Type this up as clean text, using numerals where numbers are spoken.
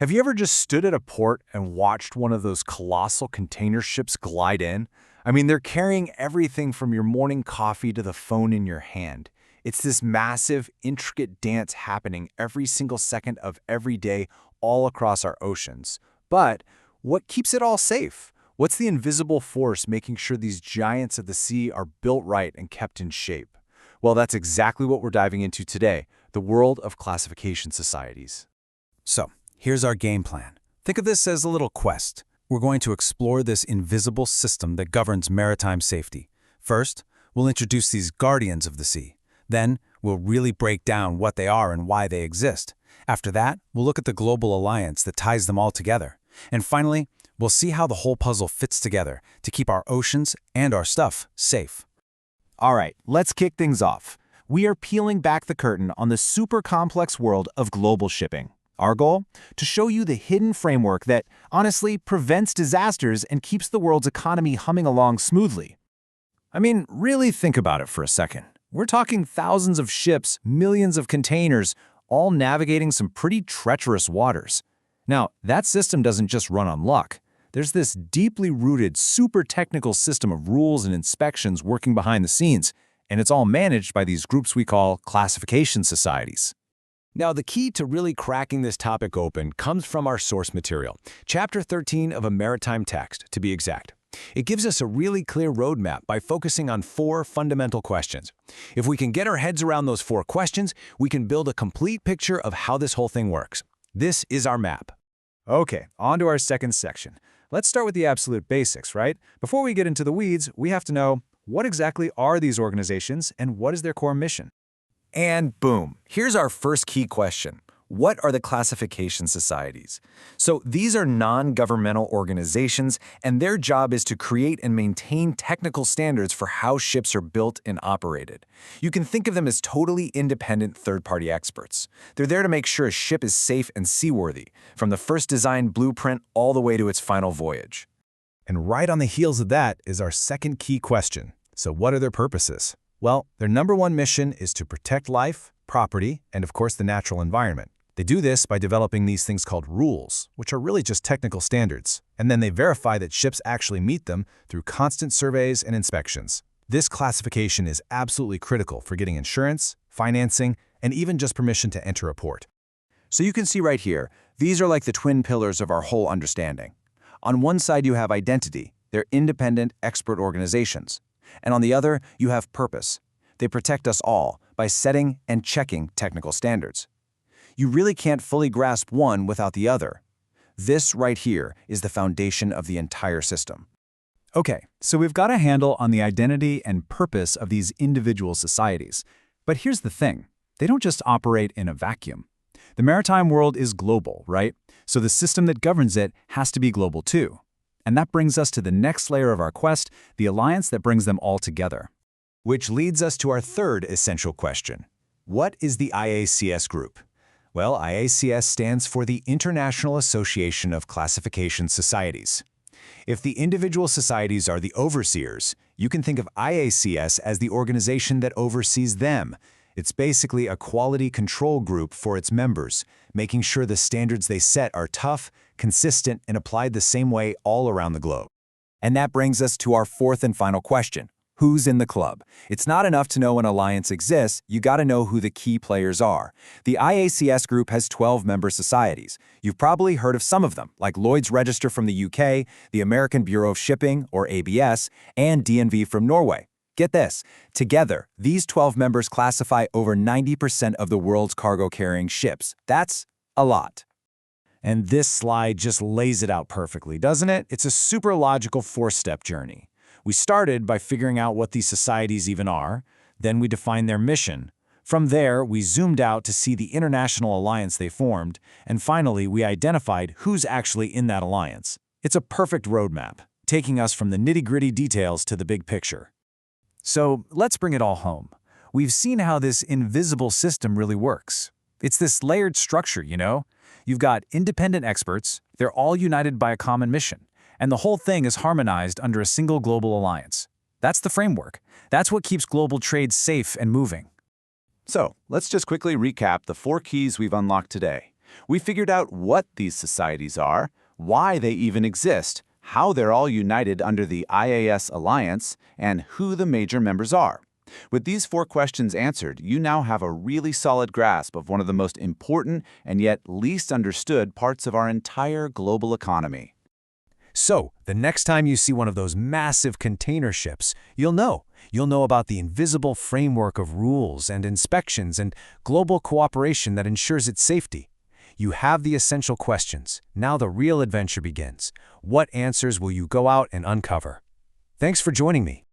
Have you ever just stood at a port and watched one of those colossal container ships glide in? I mean, they're carrying everything from your morning coffee to the phone in your hand. It's this massive, intricate dance happening every single second of every day all across our oceans. But what keeps it all safe? What's the invisible force making sure these giants of the sea are built right and kept in shape? Well, that's exactly what we're diving into today, the world of classification societies. So, here's our game plan. Think of this as a little quest. We're going to explore this invisible system that governs maritime safety. First, we'll introduce these guardians of the sea. Then, we'll really break down what they are and why they exist. After that, we'll look at the global alliance that ties them all together. And finally, we'll see how the whole puzzle fits together to keep our oceans and our stuff safe. All right, let's kick things off. We are peeling back the curtain on the super complex world of global shipping. Our goal? To show you the hidden framework that, honestly, prevents disasters and keeps the world's economy humming along smoothly. I mean, really think about it for a second. We're talking thousands of ships, millions of containers, all navigating some pretty treacherous waters. Now, that system doesn't just run on luck. There's this deeply rooted, super technical system of rules and inspections working behind the scenes, and it's all managed by these groups we call classification societies. Now, the key to really cracking this topic open comes from our source material, Chapter 13 of a Maritime Text, to be exact. It gives us a really clear roadmap by focusing on 4 fundamental questions. If we can get our heads around those 4 questions, we can build a complete picture of how this whole thing works. This is our map. Okay, on to our second section. Let's start with the absolute basics, right? Before we get into the weeds, we have to know, what exactly are these organizations and what is their core mission? And boom, here's our first key question. What are the classification societies? So these are non-governmental organizations, and their job is to create and maintain technical standards for how ships are built and operated. You can think of them as totally independent third-party experts. They're there to make sure a ship is safe and seaworthy, from the first design blueprint all the way to its final voyage. And right on the heels of that is our second key question. So what are their purposes? Well, their number one mission is to protect life, property, and of course the natural environment. They do this by developing these things called rules, which are really just technical standards, and then they verify that ships actually meet them through constant surveys and inspections. This classification is absolutely critical for getting insurance, financing, and even just permission to enter a port. So you can see right here, these are like the twin pillars of our whole understanding. On one side you have identity, they're independent expert organizations. And on the other, you have purpose. They protect us all by setting and checking technical standards. You really can't fully grasp one without the other. This right here is the foundation of the entire system. Okay, so we've got a handle on the identity and purpose of these individual societies. But here's the thing. They don't just operate in a vacuum. The maritime world is global, right? So the system that governs it has to be global too. And that brings us to the next layer of our quest, the alliance that brings them all together. Which leads us to our third essential question. What is the IACS group? Well, IACS stands for the International Association of Classification Societies. If the individual societies are the overseers, you can think of IACS as the organization that oversees them. It's basically a quality control group for its members, making sure the standards they set are tough, consistent, and applied the same way all around the globe. And that brings us to our fourth and final question. Who's in the club? It's not enough to know an alliance exists, you gotta know who the key players are. The IACS group has 12 member societies. You've probably heard of some of them, like Lloyd's Register from the UK, the American Bureau of Shipping, or ABS, and DNV from Norway. Get this, together, these 12 members classify over 90% of the world's cargo-carrying ships. That's a lot. And this slide just lays it out perfectly, doesn't it? It's a super logical 4-step journey. We started by figuring out what these societies even are, then we defined their mission. From there, we zoomed out to see the international alliance they formed, and finally, we identified who's actually in that alliance. It's a perfect roadmap, taking us from the nitty-gritty details to the big picture. So let's bring it all home. We've seen how this invisible system really works. It's this layered structure, you know? You've got independent experts, they're all united by a common mission. And the whole thing is harmonized under a single global alliance. That's the framework. That's what keeps global trade safe and moving. So, let's just quickly recap the 4 keys we've unlocked today. We figured out what these societies are, why they even exist, how they're all united under the IAS Alliance, and who the major members are. With these 4 questions answered, you now have a really solid grasp of one of the most important and yet least understood parts of our entire global economy. So, the next time you see one of those massive container ships, you'll know. You'll know about the invisible framework of rules and inspections and global cooperation that ensures its safety. You have the essential questions. Now the real adventure begins. What answers will you go out and uncover? Thanks for joining me.